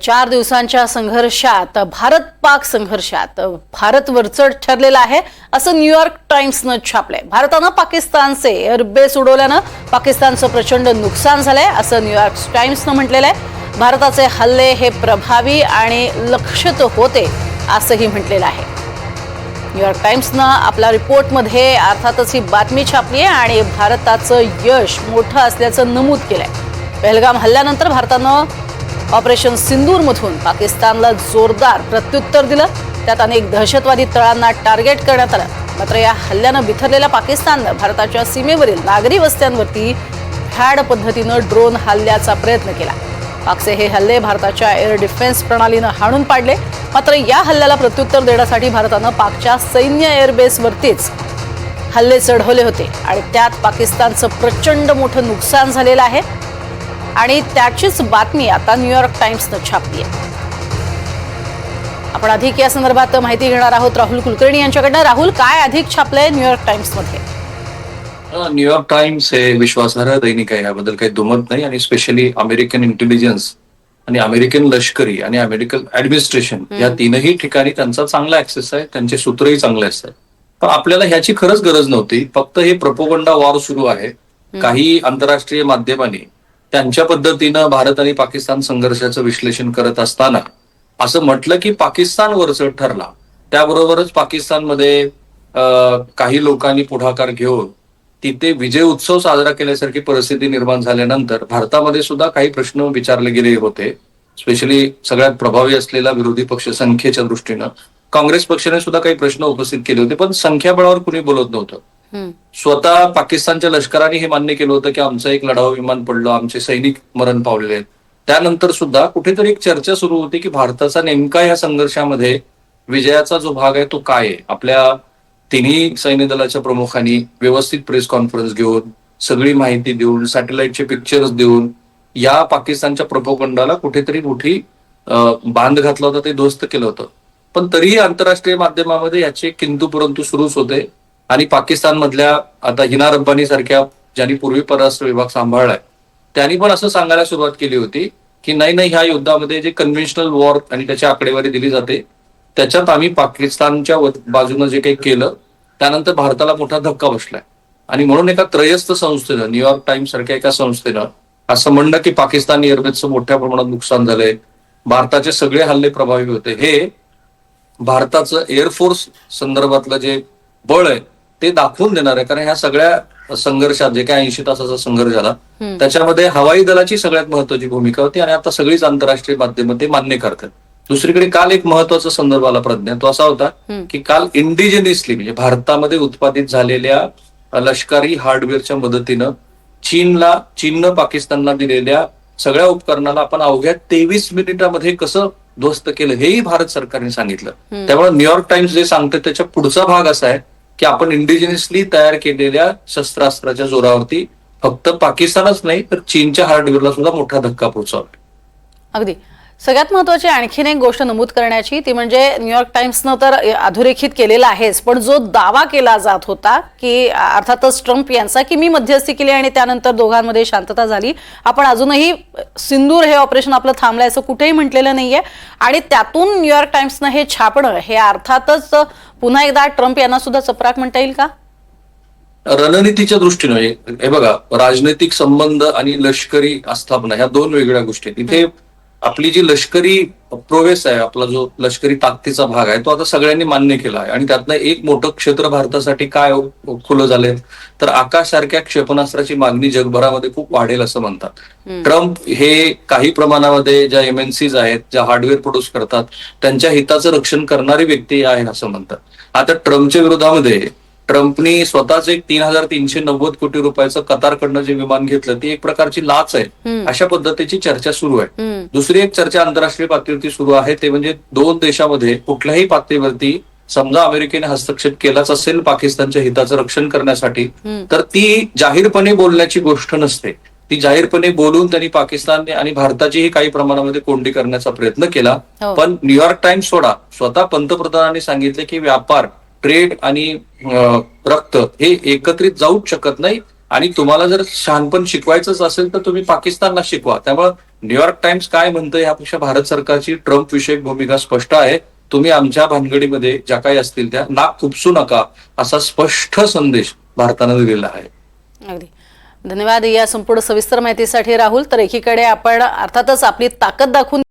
4 दिवसांच्या संघर्षात भारत-पाक संघर्षात भारत वरचढ ठरलेला आहे असं न्यूयॉर्क टाइम्सनं छापलंय. भारतानं पाकिस्तानचे एअरबेस उडवल्यानं पाकिस्तानचं प्रचंड नुकसान झालंय असं न्यूयॉर्क टाइम्सनं म्हटलेलं आहे. भारताचे हल्ले हे प्रभावी आणि लक्षित होते असंही म्हटलेलं आहे. न्यूयॉर्क टाइम्सनं आपल्या रिपोर्टमध्ये अर्थातच ही बातमी छापली आहे आणि भारताचं यश मोठं असल्याचं नमूद केलंय. पहलगाम हल्ल्यानंतर भारतानं ऑपरेशन सिंदूरमधून पाकिस्तानला जोरदार प्रत्युत्तर दिलं. त्यात अनेक दहशतवादी तळांना टार्गेट करण्यात आलं. मात्र या हल्ल्यानं बिथरलेल्या पाकिस्ताननं भारताच्या सीमेवरील नागरी वस्त्यांवरती भ्याड पद्धतीनं ड्रोन हल्ल्याचा प्रयत्न केला. पाकचे हे हल्ले भारताच्या एअर डिफेन्स प्रणालीनं हाणून पाडले. मात्र या हल्ल्याला प्रत्युत्तर देण्यासाठी भारतानं पाकच्या सैन्य एअरबेसवरतीच हल्ले चढवले होते आणि त्यात पाकिस्तानचं प्रचंड मोठं नुकसान झालेलं आहे आणि त्याचीच बातमी आता न्यूयॉर्क टाइम्सनं छापली आहे. आपण अधिक या संदर्भात माहिती घेणार आहोत राहुल कुलकर्णी यांच्याकडनं. राहुल, काय अधिक छापलंय न्यूयॉर्क टाइम्समध्ये? न्यूयॉर्क टाइम्स हे विश्वासार्ह दैनिक आहे, याबद्दल काही दुमत नाही. आणि स्पेशली अमेरिकन इंटेलिजन्स आणि अमेरिकन लष्करी आणि अमेरिकन ऍडमिनिस्ट्रेशन या तीनही ठिकाणी त्यांचा चांगला ऍक्सेस आहे, त्यांचे सूत्रही चांगले असतात. पण आपल्याला ह्याची खरंच गरज नव्हती. फक्त हे प्रोपोगंडा वॉर सुरू आहे. काही आंतरराष्ट्रीय माध्यमांनी त्यांच्या पद्धतीनं भारत आणि पाकिस्तान संघर्षाचं विश्लेषण करत असताना असं म्हटलं की पाकिस्तान वरचढ ठरला. त्याबरोबरच पाकिस्तानमध्ये काही लोकांनी पुढाकार घेऊन तिथे विजय उत्सव साजरा केल्यासारखी परिस्थिती निर्माण झाल्यानंतर भारतामध्ये सुद्धा काही प्रश्न विचारले गेले होते. स्पेशली सगळ्यात प्रभावी असलेला विरोधी पक्ष संख्येच्या दृष्टीनं काँग्रेस पक्षाने सुद्धा काही प्रश्न उपस्थित केले होते. पण संख्याबळावर कुणी बोलत नव्हतं. स्वतः पाकिस्तानच्या लष्कराने हे मान्य केलं होतं की आमचं एक लढाऊ विमान पडलं, आमचे सैनिक मरण पावलेले आहेत. त्यानंतर सुद्धा कुठेतरी एक चर्चा सुरू होती की भारताचा नेमका या संघर्षामध्ये विजयाचा जो भाग आहे तो काय आहे. आपल्या तिन्ही सैन्य दलाच्या प्रमुखांनी व्यवस्थित प्रेस कॉन्फरन्स घेऊन सगळी माहिती देऊन सॅटेलाइटचे पिक्चर्स देऊन या पाकिस्तानच्या प्रोपोगंडाला कुठेतरी मोठी बांध घातला होता, ते ध्वस्त केलं होतं. पण तरीही आंतरराष्ट्रीय माध्यमामध्ये याचे किंतु परंतु सुरूच होते. आणि पाकिस्तानमधल्या आता हिना रब्बानी सारख्या ज्यांनी पूर्वी परराष्ट्र विभाग सांभाळलाय त्यांनी पण असं सांगायला सुरुवात केली होती की नाही, ह्या युद्धामध्ये जे कन्व्हेन्शनल वॉर आणि त्याची आकडेवारी दिली जाते त्याच्यात आम्ही पाकिस्तानच्या बाजूनं जे काही केलं त्यानंतर भारताला मोठा धक्का बसलाय. आणि म्हणून एका त्रयस्थ संस्थेनं, न्यूयॉर्क टाइम्स सारख्या एका संस्थेनं असं म्हणणं की पाकिस्तान एअरबेसचं मोठ्या प्रमाणात नुकसान झालंय, भारताचे सगळे हल्ले प्रभावी होते, हे भारताचं एअरफोर्स संदर्भातलं जे बळ आहे ते दाखवून देणार आहे. कारण ह्या सगळ्या संघर्षात जे काही 80 तासाचा संघर्ष झाला त्याच्यामध्ये हवाई दलाची सगळ्यात महत्वाची भूमिका होती आणि आता सगळीच आंतरराष्ट्रीय माध्यमं ते मान्य करतात. दुसरीकडे काल एक महत्वाचा संदर्भ आला प्रज्ञा, तो असा होता की काल इंडिजिनियसली म्हणजे भारतामध्ये उत्पादित झालेल्या लष्करी हार्डवेअरच्या मदतीनं चीननं पाकिस्तानला दिलेल्या सगळ्या उपकरणाला आपण अवघ्या 23 मिनिटांमध्ये कसं ध्वस्त केलं हेही भारत सरकारने सांगितलं. त्यामुळे न्यूयॉर्क टाइम्स जे सांगते त्याच्या पुढचा भाग असा आहे की आपण इंडिजिनियसली तयार केलेल्या शस्त्रास्त्राच्या जोरावरती फक्त पाकिस्तानच नाही तर चीनच्या हार्डवेअरला सुद्धा मोठा धक्का पोहोचवला. अगदी. सगळ्यात महत्वाची आणखीन एक गोष्ट नमूद करण्याची ती म्हणजे न्यूयॉर्क टाइम्सनं तर अधोरेखित केलेला आहेच, पण जो दावा केला जात होता की अर्थातच ट्रम्प यांचा की मी मध्यस्थी केली आणि त्यानंतर दोघांमध्ये शांतता झाली, आपण अजूनही सिंदूर हे ऑपरेशन आपलं थांबलंय असं कुठेही म्हटलेलं नाहीये. आणि त्यातून न्यूयॉर्क टाइम्सनं हे छापणं हे अर्थातच पुन्हा एकदा ट्रम्प यांना सुद्धा चपराक म्हणता येईल का? रणनीतीच्या दृष्टीने हे बघा, राजनैतिक संबंध आणि लष्करी आस्थापना ह्या दोन वेगळ्या गोष्टी आहेत. इथे आपली जी लष्करी प्रोवेस आहे, आपला जो लष्करी ताकदीचा भाग आहे तो आता सगळ्यांनी मान्य केला आहे. आणि त्यातनं एक मोठं क्षेत्र भारतासाठी काय खुलं झालंय तर आकाश सारख्या क्षेपणास्त्राची मागणी जगभरामध्ये खूप वाढेल असं म्हणतात. ट्रम्प हे काही प्रमाणामध्ये ज्या MNCs आहेत, ज्या हार्डवेअर प्रोड्यूस करतात त्यांच्या हिताचं रक्षण करणारी व्यक्ती आहे असं म्हणतात. आता ट्रम्पच्या विरोधामध्ये ट्रम्पनी स्वतःच एक 3,390 कोटी रुपयाचं कतारकडनं जे विमान घेतलं ती एक प्रकारची लाच आहे, अशा पद्धतीची चर्चा सुरू आहे. दुसरी एक चर्चा आंतरराष्ट्रीय पातळीवरती सुरू आहे ते म्हणजे दोन देशामध्ये कुठल्याही पातळीवरती समजा अमेरिकेने हस्तक्षेप केलाच असेल पाकिस्तानच्या हिताचं रक्षण करण्यासाठी तर ती जाहीरपणे बोलण्याची गोष्ट नसते. ती जाहीरपणे बोलून त्यांनी पाकिस्तान आणि भारताचीही काही प्रमाणामध्ये कोंडी करण्याचा प्रयत्न केला. पण न्यूयॉर्क टाइम्स सोडा, स्वतः पंतप्रधानांनी सांगितले की व्यापार, ट्रेड आणि रक्त हे एकत्रित जाऊच शकत नाही. आणि तुम्हाला जर शहाणपण शिकवायचंच असेल तर तुम्ही पाकिस्तानला शिकवा. त्यामुळे न्यूयॉर्क टाइम्स काय म्हणतं यापेक्षा भारत सरकारची ट्रम्प विषयक भूमिका स्पष्ट आहे. तुम्ही आमच्या भानगडीमध्ये ज्या काही असतील त्या नाक खुपसू नका असा स्पष्ट संदेश भारतानं दिलेला आहे. अगदी धन्यवाद या संपूर्ण सविस्तर माहितीसाठी राहुल. तर एकीकडे आपण अर्थातच आपली ताकद दाखवून